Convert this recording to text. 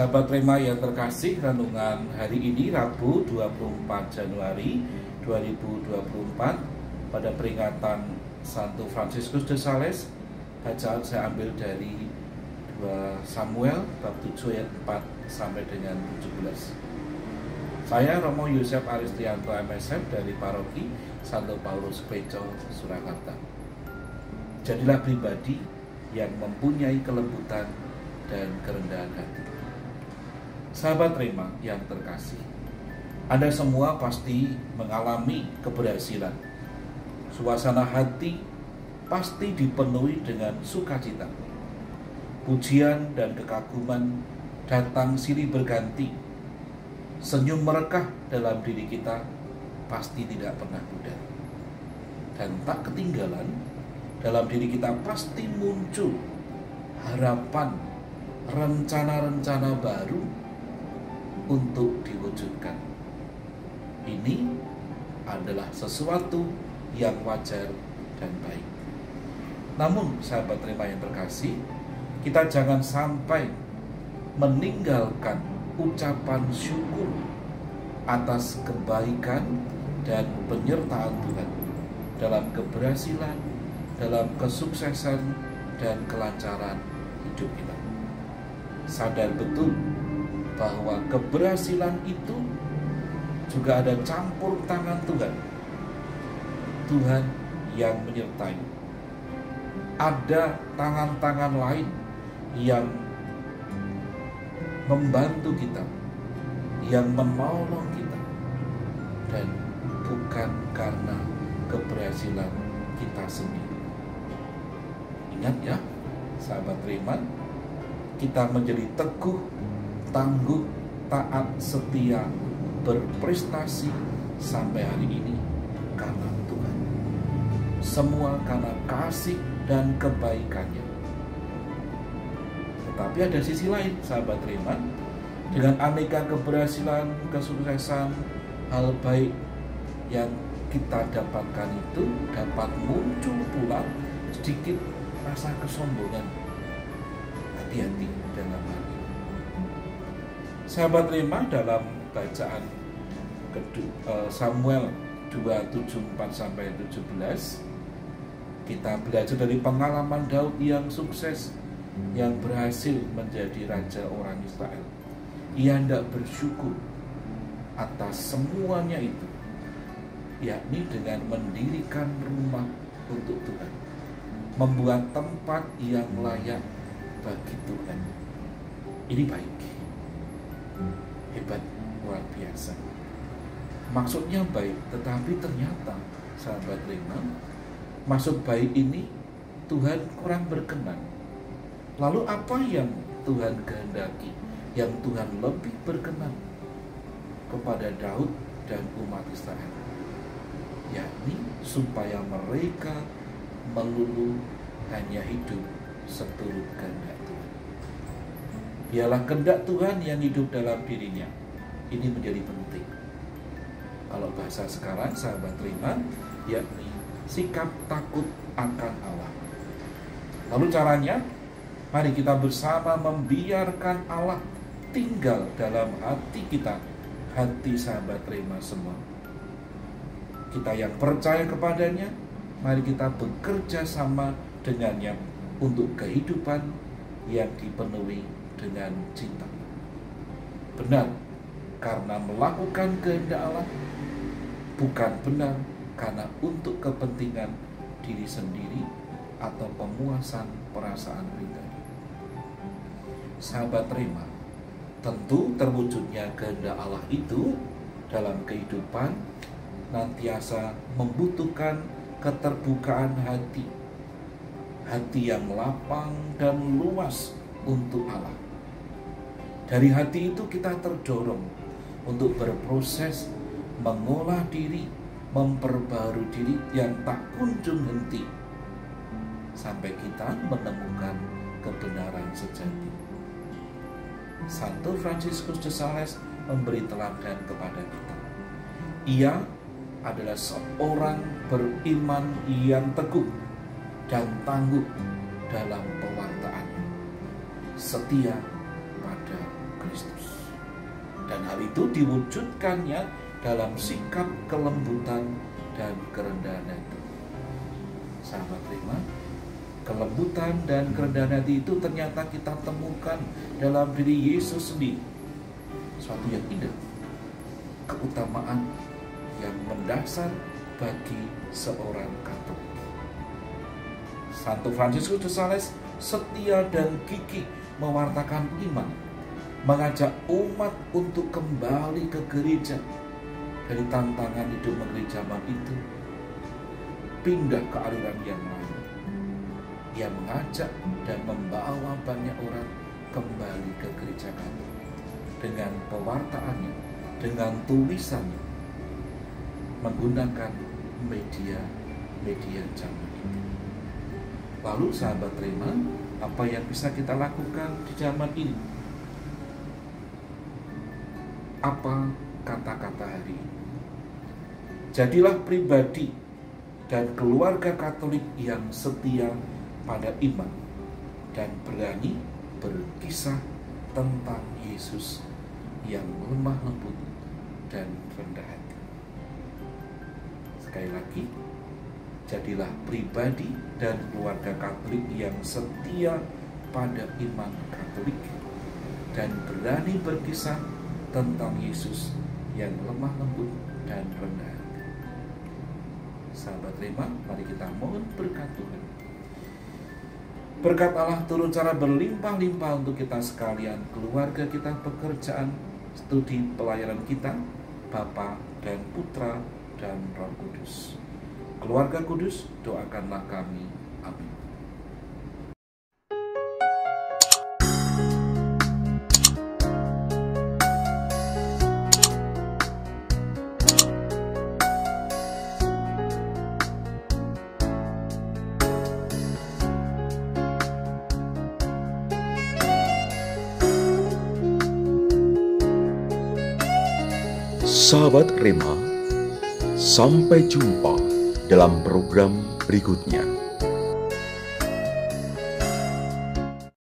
Sahabat Rema yang terkasih, renungan hari ini Rabu 24 Januari 2024 pada peringatan Santo Fransiskus de Sales. Bacaan saya ambil dari 2 Samuel bab 7 ayat 4 sampai dengan 17. Saya Romo Yosef Aristianto MSF dari Paroki Santo Paulus Peco, Surakarta. Jadilah pribadi yang mempunyai kelembutan dan kerendahan hati. Sahabat Rema yang terkasih, Anda semua pasti mengalami keberhasilan. Suasana hati pasti dipenuhi dengan sukacita. Pujian dan kekaguman datang silih berganti. Senyum merekah dalam diri kita pasti tidak pernah pudar. Dan tak ketinggalan, dalam diri kita pasti muncul harapan, rencana-rencana baru untuk diwujudkan. Ini adalah sesuatu yang wajar dan baik. Namun sahabat Rema yang terkasih, kita jangan sampai meninggalkan ucapan syukur atas kebaikan dan penyertaan Tuhan dalam keberhasilan, dalam kesuksesan dan kelancaran hidup kita. Sadar betul bahwa keberhasilan itu juga ada campur tangan Tuhan. Tuhan yang menyertai. Ada tangan-tangan lain yang membantu kita, yang menolong kita, dan bukan karena keberhasilan kita sendiri. Ingat ya, sahabat Rema, kita menjadi teguh, tangguh, taat, setia, berprestasi sampai hari ini karena Tuhan. Semua karena kasih dan kebaikannya. Tetapi ada sisi lain, sahabat Rema, dengan aneka keberhasilan, kesuksesan, hal baik yang kita dapatkan itu dapat muncul pula sedikit rasa kesombongan. Hati-hati dalam hal ini. Sahabat Rema, dalam bacaan Samuel 2:74 sampai 17, kita belajar dari pengalaman Daud yang sukses, yang berhasil menjadi raja orang Israel. Ia hendak bersyukur atas semuanya itu, yakni dengan mendirikan rumah untuk Tuhan, membuat tempat yang layak bagi Tuhan. Ini baik, hebat, luar biasa. Maksudnya baik, tetapi ternyata sahabat Rema, maksud baik ini Tuhan kurang berkenan. Lalu apa yang Tuhan kehendaki, yang Tuhan lebih berkenan kepada Daud dan umat Israel, yakni supaya mereka melulu hanya hidup seturut kehendak Tuhan. Biarlah kehendak Tuhan yang hidup dalam dirinya. Ini menjadi penting. Kalau bahasa sekarang, sahabat Rema, yakni sikap takut akan Allah. Lalu caranya, mari kita bersama membiarkan Allah tinggal dalam hati kita, hati sahabat Rema semua. Kita yang percaya kepadanya, mari kita bekerja sama dengannya untuk kehidupan yang dipenuhi dengan cinta. Benar karena melakukan kehendak Allah, bukan benar karena untuk kepentingan diri sendiri atau pemuasan perasaan pribadi. Sahabat Rema, tentu terwujudnya kehendak Allah itu dalam kehidupan nantiasa membutuhkan keterbukaan hati, hati yang lapang dan luas untuk Allah. Dari hati itu kita terdorong untuk berproses mengolah diri, memperbarui diri yang tak kunjung henti sampai kita menemukan kebenaran sejati. Santo Fransiskus de Sales memberi teladan kepada kita. Ia adalah seorang beriman yang teguh dan tangguh dalam pewartaannya, setia pada Kristus. Dan hal itu diwujudkannya dalam sikap kelembutan dan kerendahan hati. Sahabat terima, kelembutan dan kerendahan hati itu ternyata kita temukan dalam diri Yesus sendiri. Suatu yang indah, keutamaan yang mendasar bagi seorang Katolik. Santo Fransiskus de Sales setia dan gigih mewartakan iman, mengajak umat untuk kembali ke gereja dari tantangan hidup negeri zaman itu, pindah ke aliran yang lain. Ia mengajak dan membawa banyak orang kembali ke gereja Katolik dengan pewartaannya, dengan tulisannya, menggunakan media zaman itu. Lalu sahabat terima, apa yang bisa kita lakukan di zaman ini? Apa kata-kata hari ini? Jadilah pribadi dan keluarga Katolik yang setia pada iman dan berani berkisah tentang Yesus yang lemah lembut dan rendah hati. Sekali lagi, jadilah pribadi dan keluarga Katolik yang setia pada iman Katolik dan berani berkisah tentang Yesus yang lemah lembut dan rendah hati. Sahabat terima, mari kita mohon berkat Tuhan. Berkat Allah turun cara berlimpah-limpah untuk kita sekalian, keluarga kita, pekerjaan, studi, pelayanan kita, Bapa dan Putra dan Roh Kudus. Keluarga kudus, doakanlah kami. Amin. Sahabat Rema, sampai jumpa dalam program berikutnya.